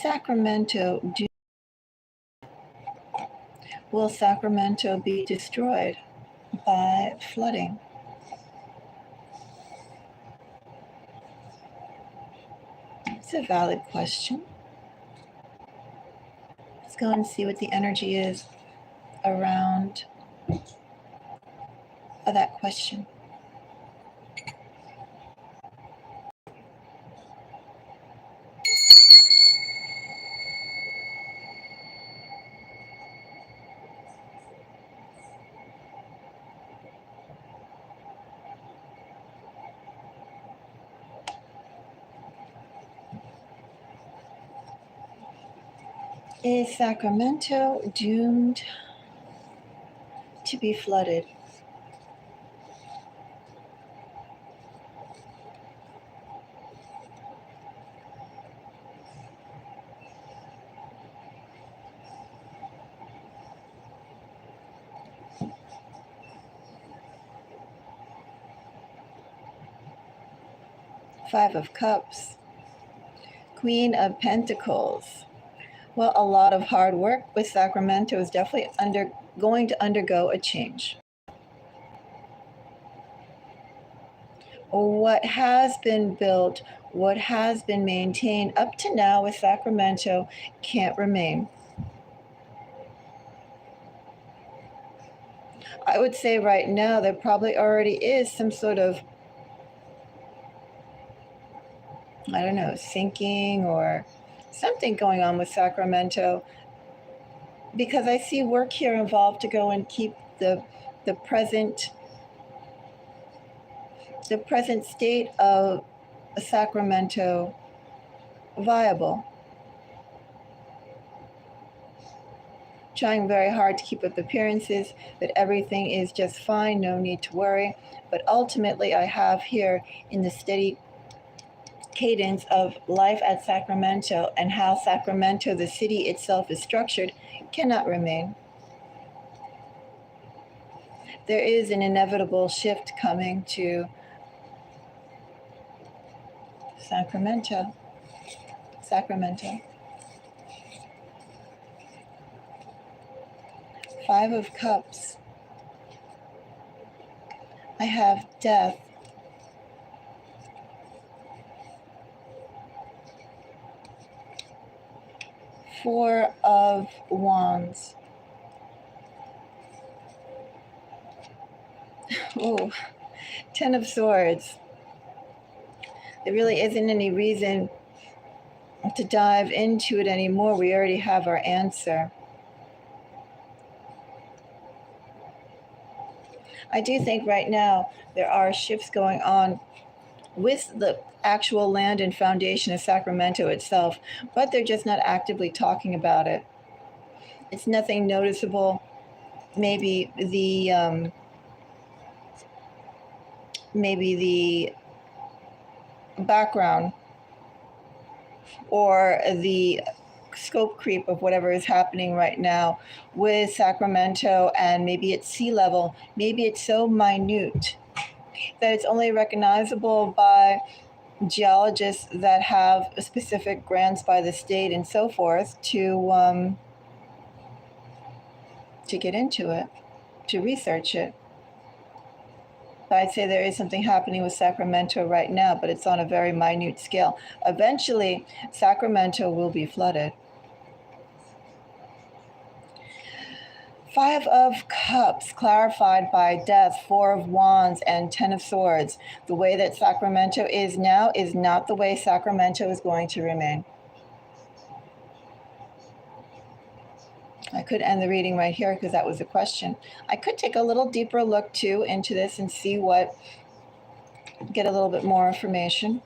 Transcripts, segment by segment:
Sacramento will Sacramento be destroyed by flooding? It's a valid question. Let's go and see what the energy is around that question. Is Sacramento doomed to be flooded? Five of Cups, Queen of Pentacles. Well, a lot of hard work with Sacramento is definitely going to undergo a change. What has been built, what has been maintained up to now with Sacramento can't remain. I would say right now there probably already is some sort of, I don't know, sinking or something going on with Sacramento, because I see work here involved to go and keep the present state of Sacramento viable. Trying very hard to keep up appearances that everything is just fine, no need to worry. But ultimately, I have here in the steady cadence of life at Sacramento and how Sacramento, the city itself, is structured, cannot remain. There is an inevitable shift coming to Sacramento. Five of Cups. I have Death. Four of Wands. Oh, 10 of Swords. There really isn't any reason to dive into it anymore. We already have our answer. I do think right now there are shifts going on with the actual land and foundation of Sacramento itself, but they're just not actively talking about it. It's nothing noticeable. Maybe the background or the scope creep of whatever is happening right now with Sacramento, and maybe it's sea level, maybe it's so minute that it's only recognizable by geologists that have specific grants by the state and so forth to get into it, to research it. I'd say there is something happening with Sacramento right now, but it's on a very minute scale. Eventually, Sacramento will be flooded. Five of Cups, clarified by Death, Four of Wands, and 10 of Swords. The way that Sacramento is now is not the way Sacramento is going to remain. I could end the reading right here because that was a question. I could take a little deeper look too into this and see get a little bit more information.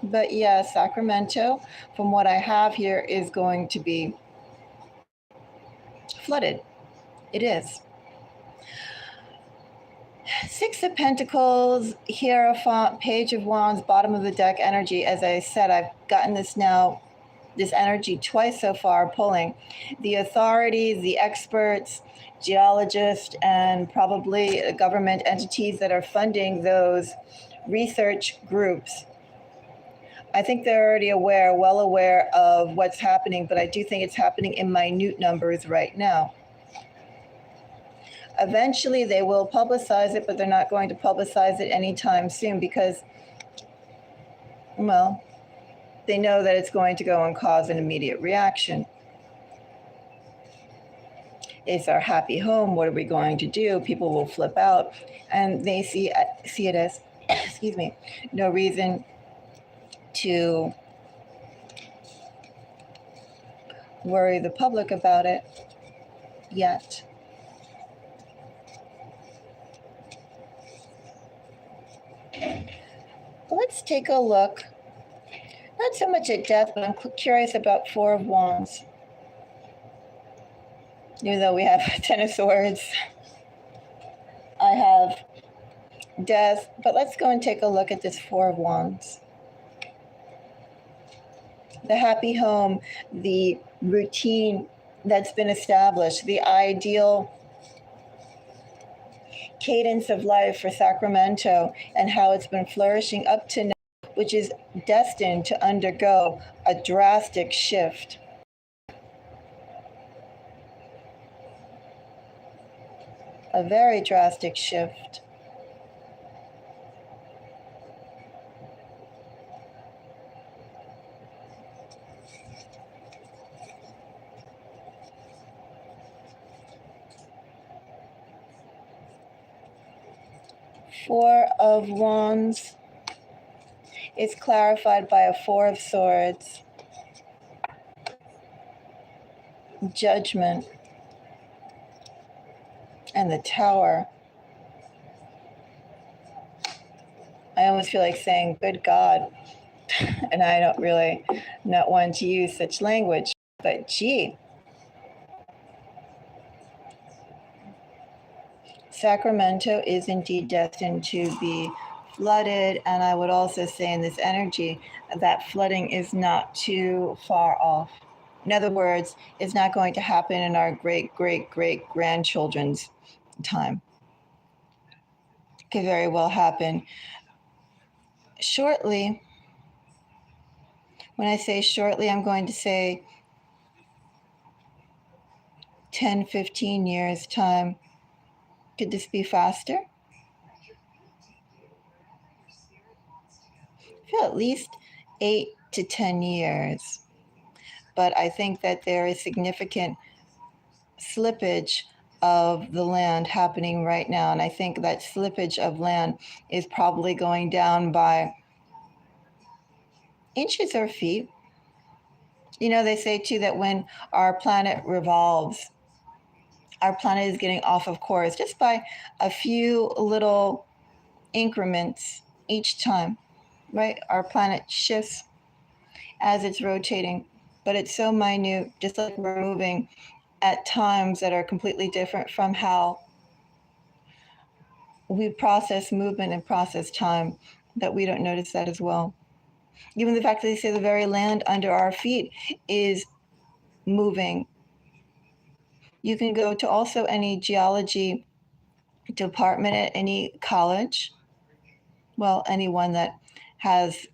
But yeah, Sacramento, from what I have here, is going to be flooded. It is. Six of Pentacles, Hierophant, Page of Wands, bottom of the deck energy. As I said, I've gotten this energy twice so far, pulling the authorities, the experts, geologists, and probably government entities that are funding those research groups I think they're already aware, well aware of what's happening, but I do think it's happening in minute numbers right now. Eventually, they will publicize it, but they're not going to publicize it anytime soon because, well, they know that it's going to go and cause an immediate reaction. It's our happy home. What are we going to do? People will flip out, and they see it as, excuse me, no reason to worry the public about it yet. Let's take a look, not so much at death, but I'm curious about Four of Wands. Even though we have Ten of Swords, I have death, but let's go and take a look at this Four of Wands. The happy home, the routine that's been established, the ideal cadence of life for Sacramento and how it's been flourishing up to now, which is destined to undergo a drastic shift. A very drastic shift. Four of Wands is clarified by a Four of Swords. Judgment. And the Tower. I almost feel like saying, good God. And I don't really not want to use such language, but gee. Sacramento is indeed destined to be flooded, and I would also say in this energy that flooding is not too far off. In other words, it's not going to happen in our great-great-great-grandchildren's time. It could very well happen shortly. When I say shortly, I'm going to say 10, 15 years' time. Could this be faster? I feel at least 8 to 10 years. But I think that there is significant slippage of the land happening right now. And I think that slippage of land is probably going down by inches or feet. You know, they say too that when our planet revolves, our planet is getting off of course just by a few little increments each time, right? Our planet shifts as it's rotating, but it's so minute, just like we're moving at times that are completely different from how we process movement and process time, that we don't notice that as well. Even the fact that they say the very land under our feet is moving. You can go to also any geology department at any college, well, anyone that has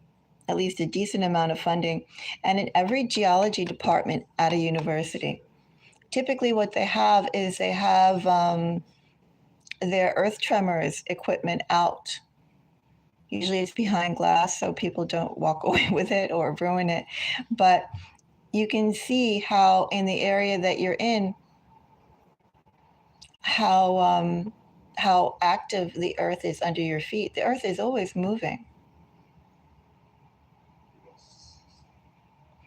at least a decent amount of funding, and in every geology department at a university. Typically what they have is they have their earth tremors equipment out. Usually it's behind glass so people don't walk away with it or ruin it. But you can see how in the area that you're in, how active the earth is under your feet. The earth is always moving.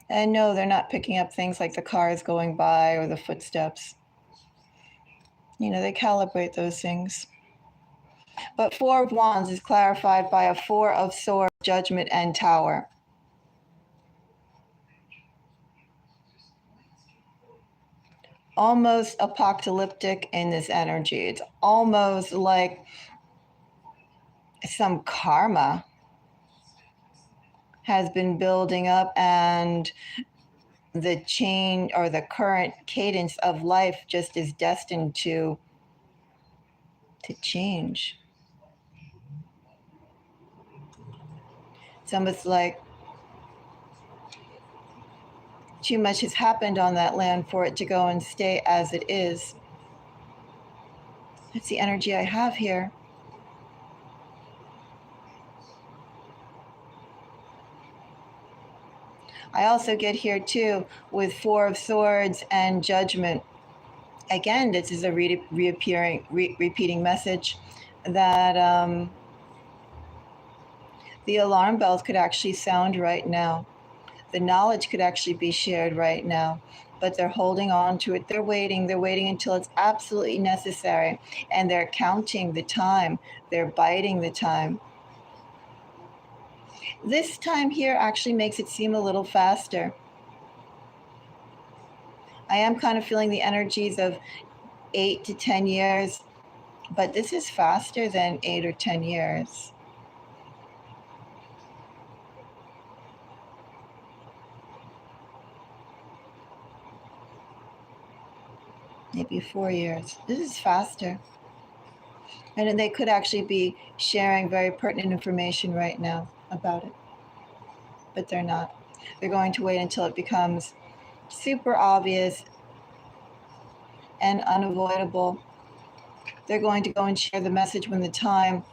And no, they're not picking up things like the cars going by or the footsteps. You know, they calibrate those things. But Four of Wands is clarified by a Four of Swords, Judgment, and Tower. Almost apocalyptic in this energy. It's almost like some karma has been building up, and the change or the current cadence of life just is destined to change. It's almost like Too much has happened on that land for it to go and stay as it is. That's the energy I have here. I also get here too with Four of Swords and Judgment. Again, this is a repeating message that the alarm bells could actually sound right now. The knowledge could actually be shared right now, but they're holding on to it. They're waiting until it's absolutely necessary, and they're counting the time. They're biding the time. This time here actually makes it seem a little faster. I am kind of feeling the energies of 8 to 10 years, but this is faster than 8 or 10 years. Maybe 4 years. This is faster. And then they could actually be sharing very pertinent information right now about it, but they're not. They're going to wait until it becomes super obvious and unavoidable. They're going to go and share the message when the time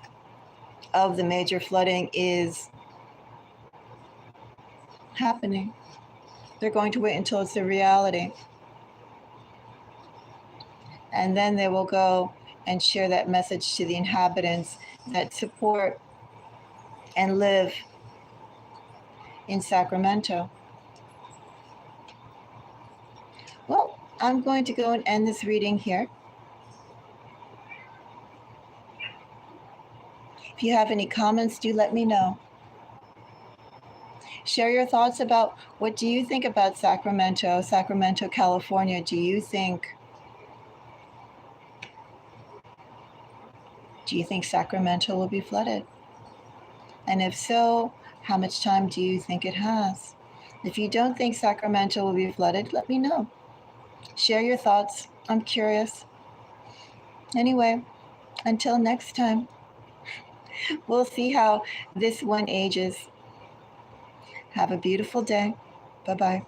of the major flooding is happening. They're going to wait until it's a reality. And then they will go and share that message to the inhabitants that support and live in Sacramento. Well, I'm going to go and end this reading here. If you have any comments, do let me know. Share your thoughts about what do you think about Sacramento, California. Do you think Sacramento will be flooded? And if so, how much time do you think it has? If you don't think Sacramento will be flooded, let me know. Share your thoughts. I'm curious. Anyway, until next time, we'll see how this one ages. Have a beautiful day. Bye-bye.